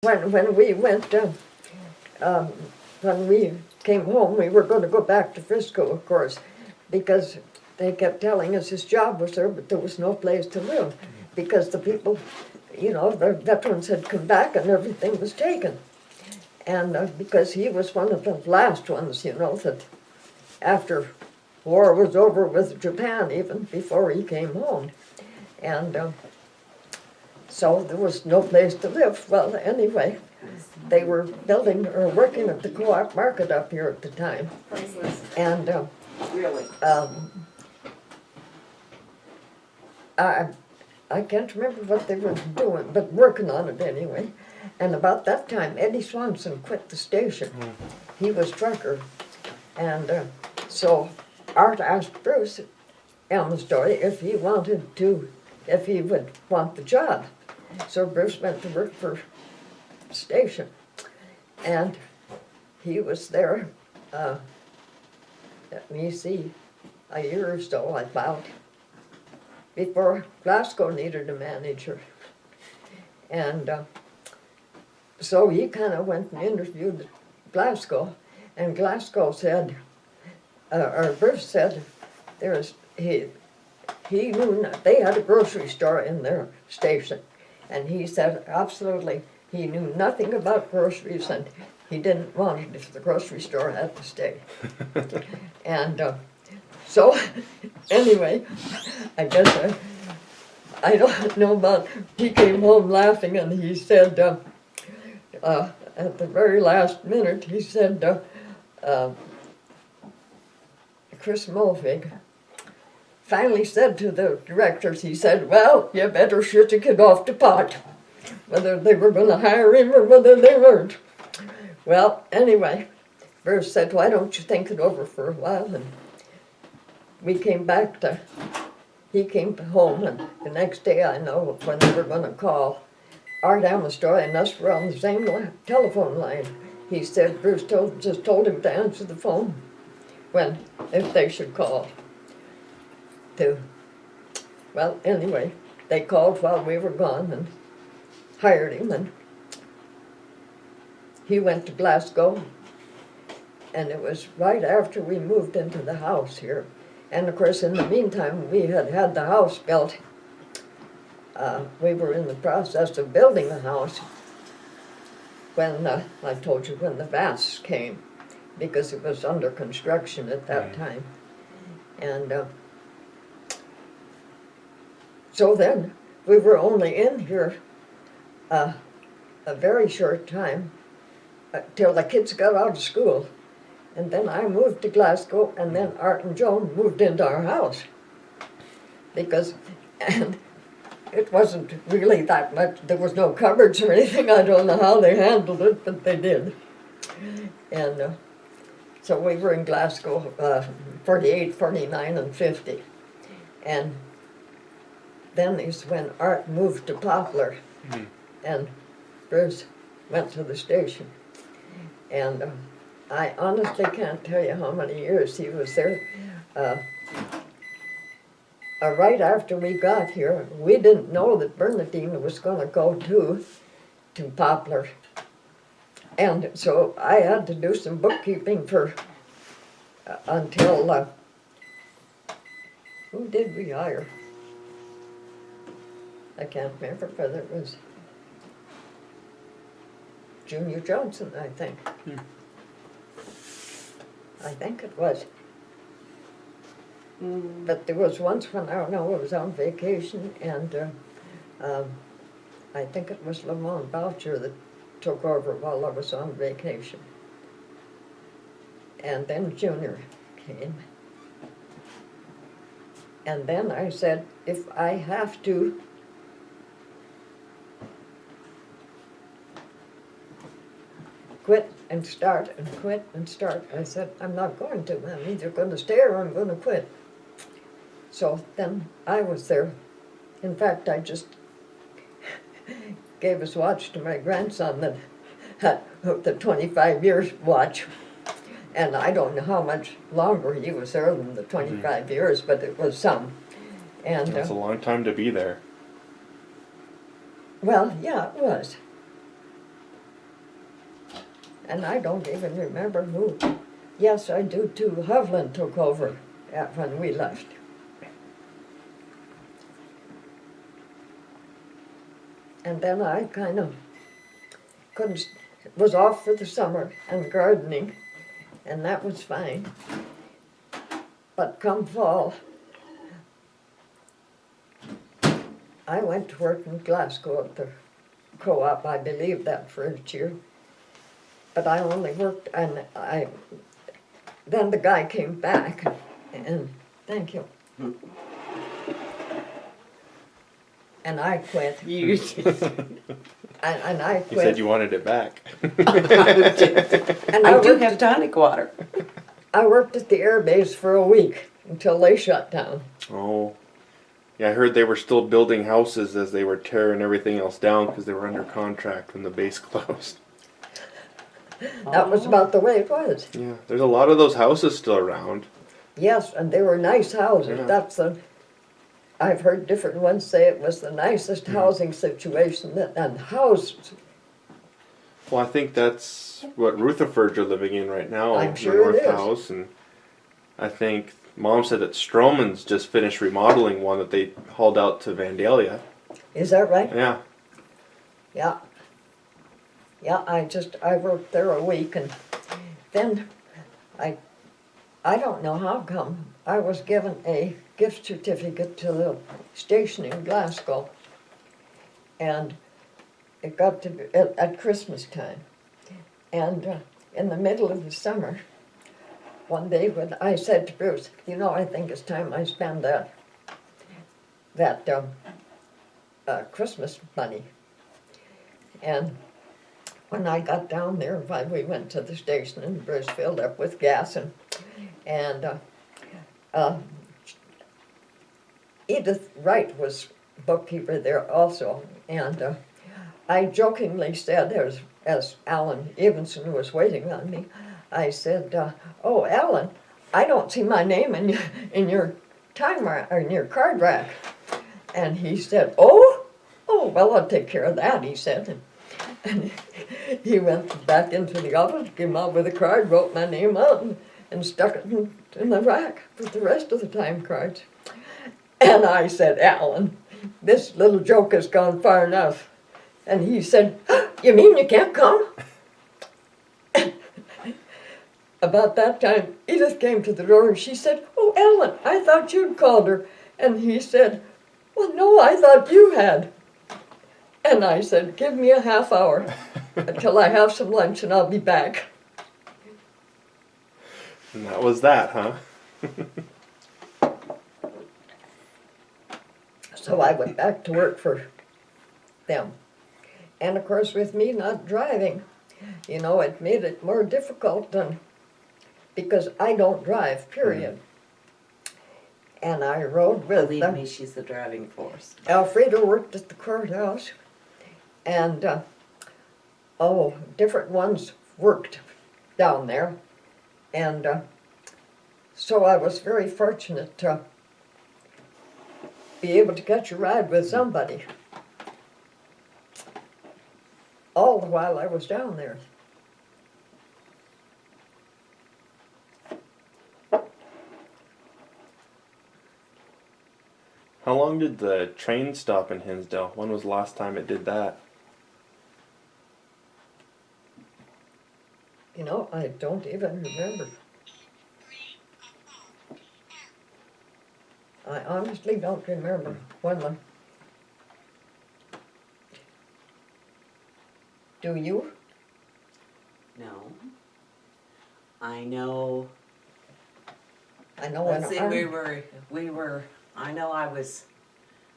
When we went, um, when we came home, we were going to go back to Frisco, of course, because they kept telling us his job was there, but there was no place to live, because the people, the veterans had come back and everything was taken. And because he was one of the last ones, that after war was over with Japan, even before he came home. And so there was no place to live. Well, anyway, they were building or working at the co-op market up here at the time. And Really? I can't remember what they were doing, but working on it anyway. And about that time, Eddie Swanson quit the station. He was trucker. And so Art asked Bruce Elmstory if he would want the job. So Bruce went to work for the station. And he was there, let me see, a year or so, about, before Glasgow needed a manager. And so he kind of went and interviewed Glasgow, and Glasgow said, or Bruce said, he knew they had a grocery store in their station, and he said absolutely he knew nothing about groceries, and he didn't want it if the grocery store had to stay. And so anyway, I guess I don't know about, he came home laughing, and he said, at the very last minute, he said, Chris Mulvig finally said to the directors, he said, well, you better shut the kid off the pot, whether they were going to hire him or whether they weren't. Well, anyway, Bruce said, why don't you think it over for a while? And we came back he came home, and the next day I know when they were going to call, Art Amestoy and us were on the same telephone line. He said Bruce just told him to answer the phone if they should call. Well, anyway, they called while we were gone and hired him, and he went to Glasgow, and it was right after we moved into the house here. And of course, in the meantime, we had the house built. We were in the process of building the house when, I told you, when the Vass came, because it was under construction at that time. And so then we were only in here a very short time, till the kids got out of school. And then I moved to Glasgow, and then Art and Joan moved into our house. And it wasn't really that much, there was no cupboards or anything. I don't know how they handled it, but they did. And so we were in Glasgow 48, 49, and 50. And then is when Art moved to Poplar, and Bruce went to the station. And I honestly can't tell you how many years he was there. Right after we got here, we didn't know that Bernadine was going to go to Poplar. And so I had to do some bookkeeping for until, who did we hire? I can't remember whether it was Junior Johnson, I think. I think it was. But there was once when I was on vacation, and I think it was Lamont Boucher that took over while I was on vacation. And then Junior came. And then I said, if I have to quit and start and quit and start, I said, I'm not going to. I'm either going to stay or I'm going to quit. So then I was there. In fact, I just gave his watch to my grandson that had the 25 years watch. And I don't know how much longer he was there than the 25 years, but it was some. And that's a long time to be there. Well, yeah, it was. and I don't even remember who. Yes, I do too. Hovland took over when we left. And then I kind of was off for the summer and gardening, and that was fine. But come fall, I went to work in Glasgow at the co-op, I believe, that first year. But I only worked, and then the guy came back, and thank you. And I quit. You And I quit. You said you wanted it back. And I do worked- have tonic water. I worked at the air base for a week until they shut down. Oh. Yeah, I heard they were still building houses as they were tearing everything else down because they were under contract when the base closed. That was about the way it was. Yeah, there's a lot of those houses still around. Yes, and they were nice houses. Yeah. I've heard different ones say it was the nicest housing situation and houses. Well, I think that's what Rutherfords are living in right now. I'm the sure it North is. House, and I think Mom said that Stroman's just finished remodeling one that they hauled out to Vandalia. Is that right? Yeah. Yeah. Yeah, I worked there a week, and then I don't know how come I was given a gift certificate to the station in Glasgow, and it got to be at Christmas time, and in the middle of the summer, one day when I said to Bruce, I think it's time I spend that Christmas money, and when I got down there, we went to the station, and Bruce filled up with gas, and Edith Wright was bookkeeper there also, and I jokingly said, as Alan Evenson was waiting on me, I said, "Oh, Alan, I don't see my name in your in your card rack," and he said, "Oh, well, I'll take care of that," he said, and he went back into the office, came out with a card, wrote my name out, and stuck it in the rack with the rest of the time cards. And I said, "Alan, this little joke has gone far enough." And he said, "You mean you can't come?" About that time, Edith came to the door and she said, "Oh, Alan, I thought you'd called her." And he said, "Well, no, I thought you had." And I said, "Give me a half hour until I have some lunch and I'll be back." And that was that, huh? So I went back to work for them. And of course, with me not driving, it made it more difficult because I don't drive, period. And I rode with Believe them. me, she's the driving force. Alfredo worked at the courthouse, and different ones worked down there. And so I was very fortunate to be able to catch a ride with somebody all the while I was down there. How long did the train stop in Hinsdale? When was the last time it did that? I don't even remember. I honestly don't remember when the... Do you? No. I know. I know when Let's see, I know I was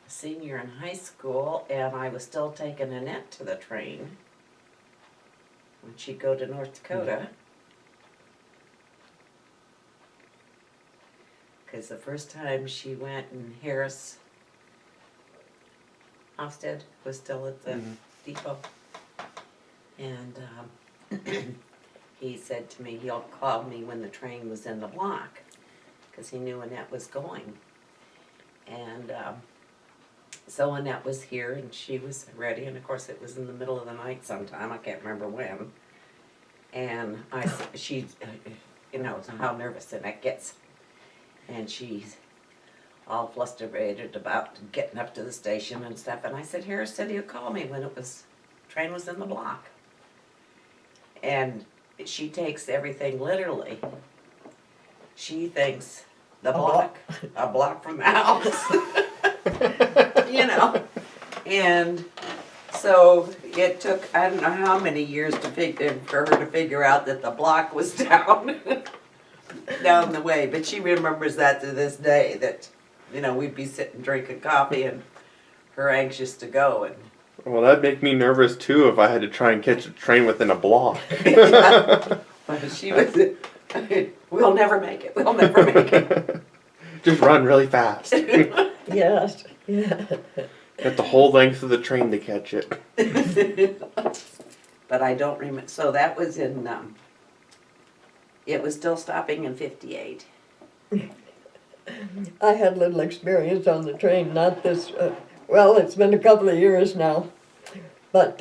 a senior in high school and I was still taking Annette to the train when she'd go to North Dakota. Because the first time she went and Harris Hofstad was still at the depot. And he said to me he'll call me when the train was in the block because he knew Annette was going. And so Annette was here and she was ready, and of course it was in the middle of the night sometime, I can't remember when. And she's, you know, how nervous Annette gets. And she's all flustered about getting up to the station and stuff. And I said, Harris said he'll call me when train was in the block. And she takes everything literally. She thinks a block from the house. You know. And so it took, I don't know how many years for her to figure out that the block was down the way. But she remembers that to this day, that, you know, we'd be sitting drinking coffee and her anxious to go. And Well, that'd make me nervous too if I had to try and catch a train within a block. But she was, we'll never make it. We'll never make it. Just run really fast. Yes, yeah. Got the whole length of the train to catch it. But I don't remember. So that was in, it was still stopping in 58. I had little experience on the train, not this, well, it's been a couple of years now. But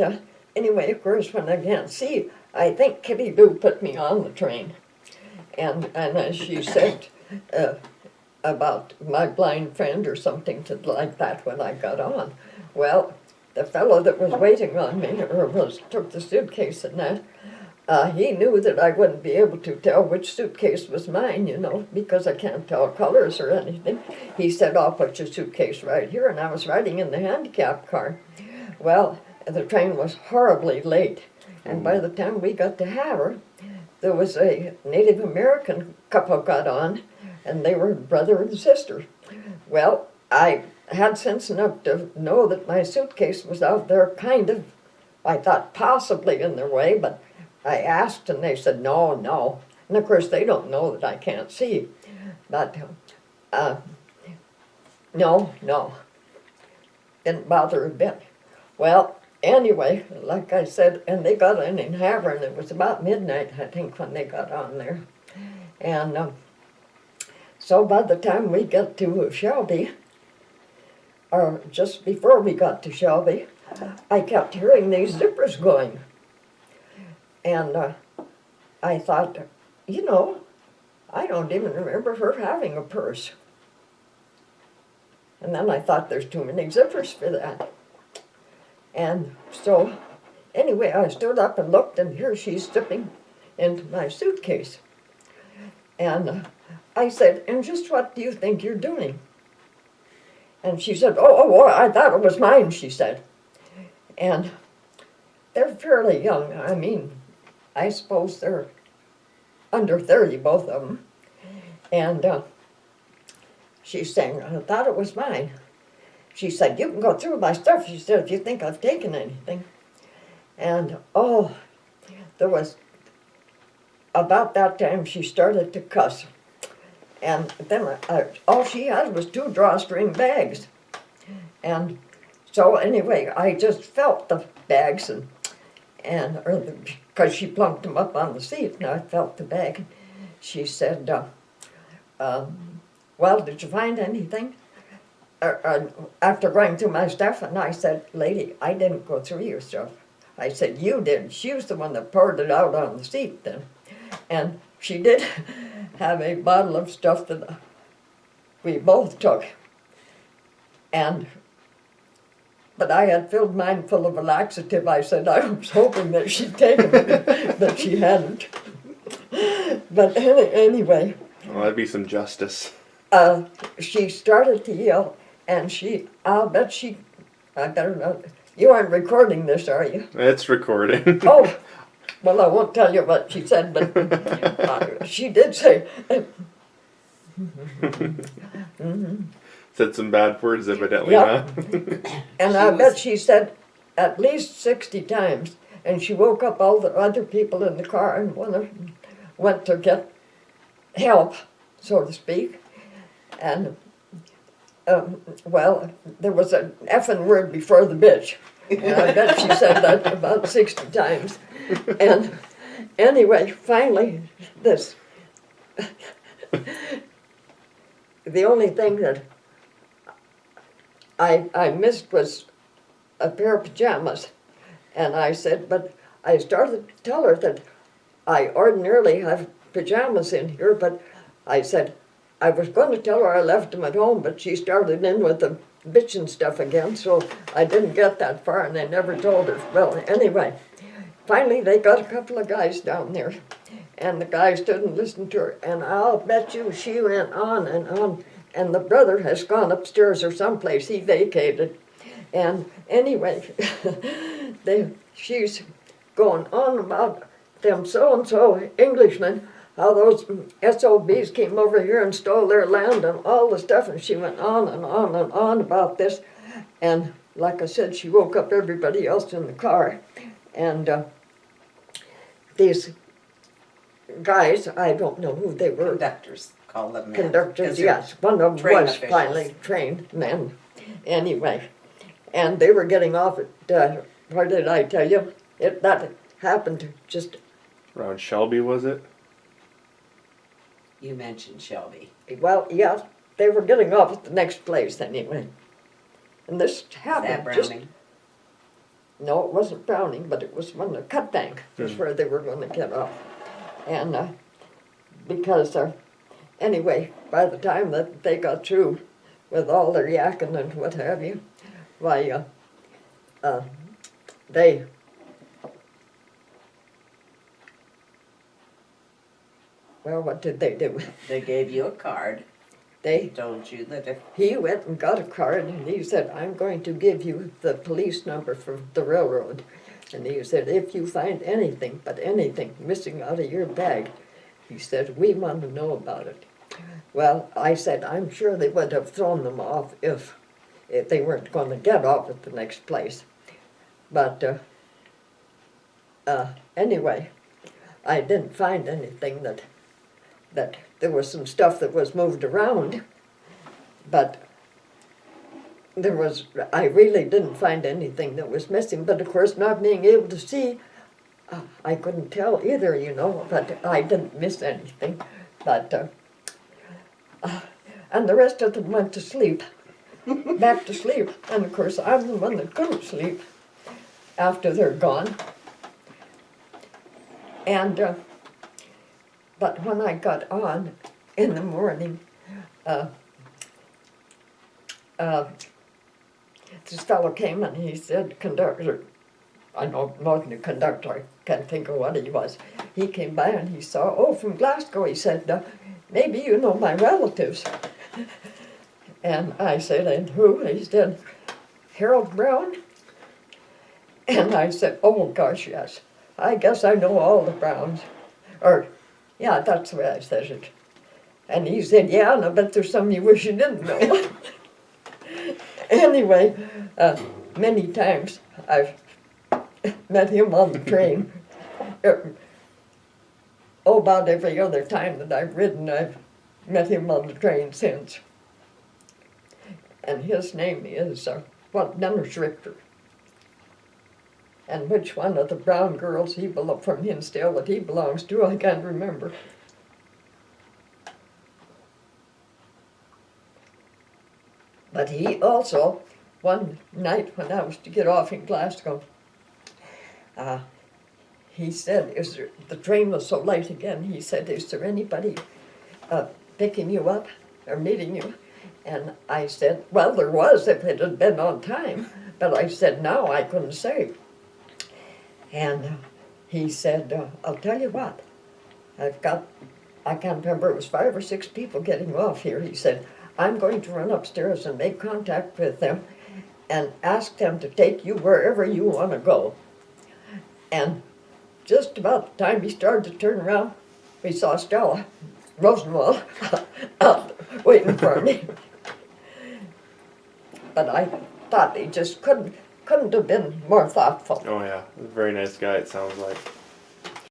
anyway, of course, when I can't see, I think Kitty Lou put me on the train. And as she said about my blind friend or something like that when I got on. Well, the fellow that was waiting on me, or took the suitcase and that, he knew that I wouldn't be able to tell which suitcase was mine, you know, because I can't tell colors or anything. He said, I'll put your suitcase right here, and I was riding in the handicap car. Well, the train was horribly late, and by the time we got to Havre, there was a Native American couple got on, and they were brother and sister. Well, I had sense enough to know that my suitcase was out there kind of, I thought possibly in their way, but I asked and they said, no, no. And of course they don't know that I can't see. But, no, didn't bother a bit. Well, anyway, like I said, and they got in Havre, and it was about midnight, I think, when they got on there. And so by the time we got to Shelby, or just before we got to Shelby, I kept hearing these zippers going. And I thought, you know, I don't even remember her having a purse. And then I thought, there's too many zippers for that. And so, anyway, I stood up and looked, and here she's zipping into my suitcase. And I said, and just what do you think you're doing? And she said, oh, I thought it was mine, she said. And they're fairly young. I mean, I suppose they're under 30, both of them. And she's saying, I thought it was mine. She said, you can go through my stuff, she said, if you think I've taken anything. And, there was, about that time, she started to cuss. And then all she had was 2 drawstring bags. And so anyway, I just felt the bags, because she plunked them up on the seat, and I felt the bag. She said, well, did you find anything? After going through my stuff, and I said, lady, I didn't go through your stuff. I said, you did. She was the one that poured it out on the seat then. And she did have a bottle of stuff that we both took. But I had filled mine full of a laxative. I said I was hoping that she'd taken it, but she hadn't. But anyway. Well, that'd be some justice. She started to yell, and I better not, you aren't recording this, are you? It's recording. Oh, well, I won't tell you what she said, but she did say, Said some bad words, evidently, yeah. huh? And I bet she said at least 60 times, and she woke up all the other people in the car, and one of them went to get help, so to speak. And, well, there was an effing word before the bitch. And I bet she said that about 60 times. And anyway, finally, the only thing that I missed was a pair of pajamas. And I said, but I started to tell her that I ordinarily have pajamas in here, but I said, I was going to tell her I left them at home, but she started in with the bitching stuff again, so I didn't get that far, and I never told her. Well, anyway, finally they got a couple of guys down there, and the guys didn't listen to her, and I'll bet you she went on, and the brother has gone upstairs or someplace. He vacated, and anyway, she's going on about them so-and-so Englishmen, how those SOBs came over here and stole their land and all the stuff, and she went on and on and on about this, and like I said, she woke up everybody else in the car, and these guys, I don't know who they were. Conductors, call them men. 'Cause Conductors, they're yes, one of them train was officials. finally trained men, anyway, and they were getting off at, what did I tell you? That happened just, Around Shelby, was it? You mentioned Shelby. well, yeah, they were getting off at the next place anyway. And this Is that happened just, Browning? no, it wasn't Browning, but it was one of the cut bank, was where they were gonna get off. And, because, anyway, by the time that they got through with all their yakking and what have you, why, they, well, what did they do? They gave you a card. They Told you that if He went and got a card, and he said, I'm going to give you the police number for the railroad. And he said, if you find anything, but anything, missing out of your bag, he said, we want to know about it. Well, I said, I'm sure they would have thrown them off if they weren't going to get off at the next place. But anyway, I didn't find anything that there was some stuff that was moved around, but I really didn't find anything that was missing. But of course, not being able to see, I couldn't tell either, you know, but I didn't miss anything. But, and the rest of them went to sleep, back to sleep. And of course, I'm the one that couldn't sleep after they're gone. And, but when I got on in the morning, this fellow came and he said, conductor, I know wasn't a conductor, I can't think of what he was. He came by and he saw, oh, from Glasgow, he said, maybe you know my relatives. And I said, and who? He said, Harold Brown. And I said, oh gosh, yes, I guess I know all the Browns. Or, yeah, that's the way I said it. And he said, yeah, and I bet there's some you wish you didn't know. Anyway, many times I've met him on the train. About every other time that I've ridden, I've met him on the train since. And his name is, Dennis Richter. And which one of the Brown girls from Hinsdale that he belongs to, I can't remember. But he also, one night when I was to get off in Glasgow, he said, the train was so late again, he said, is there anybody picking you up or meeting you? And I said, well, there was if it had been on time. But I said, no, I couldn't say. And he said, I'll tell you what, I can't remember, it was 5 or 6 people getting off here. He said, I'm going to run upstairs and make contact with them and ask them to take you wherever you want to go. And just about the time he started to turn around, we saw Stella Rosenwald out waiting for me. But I thought he just couldn't have been more thoughtful. Oh yeah, a very nice guy, it sounds like.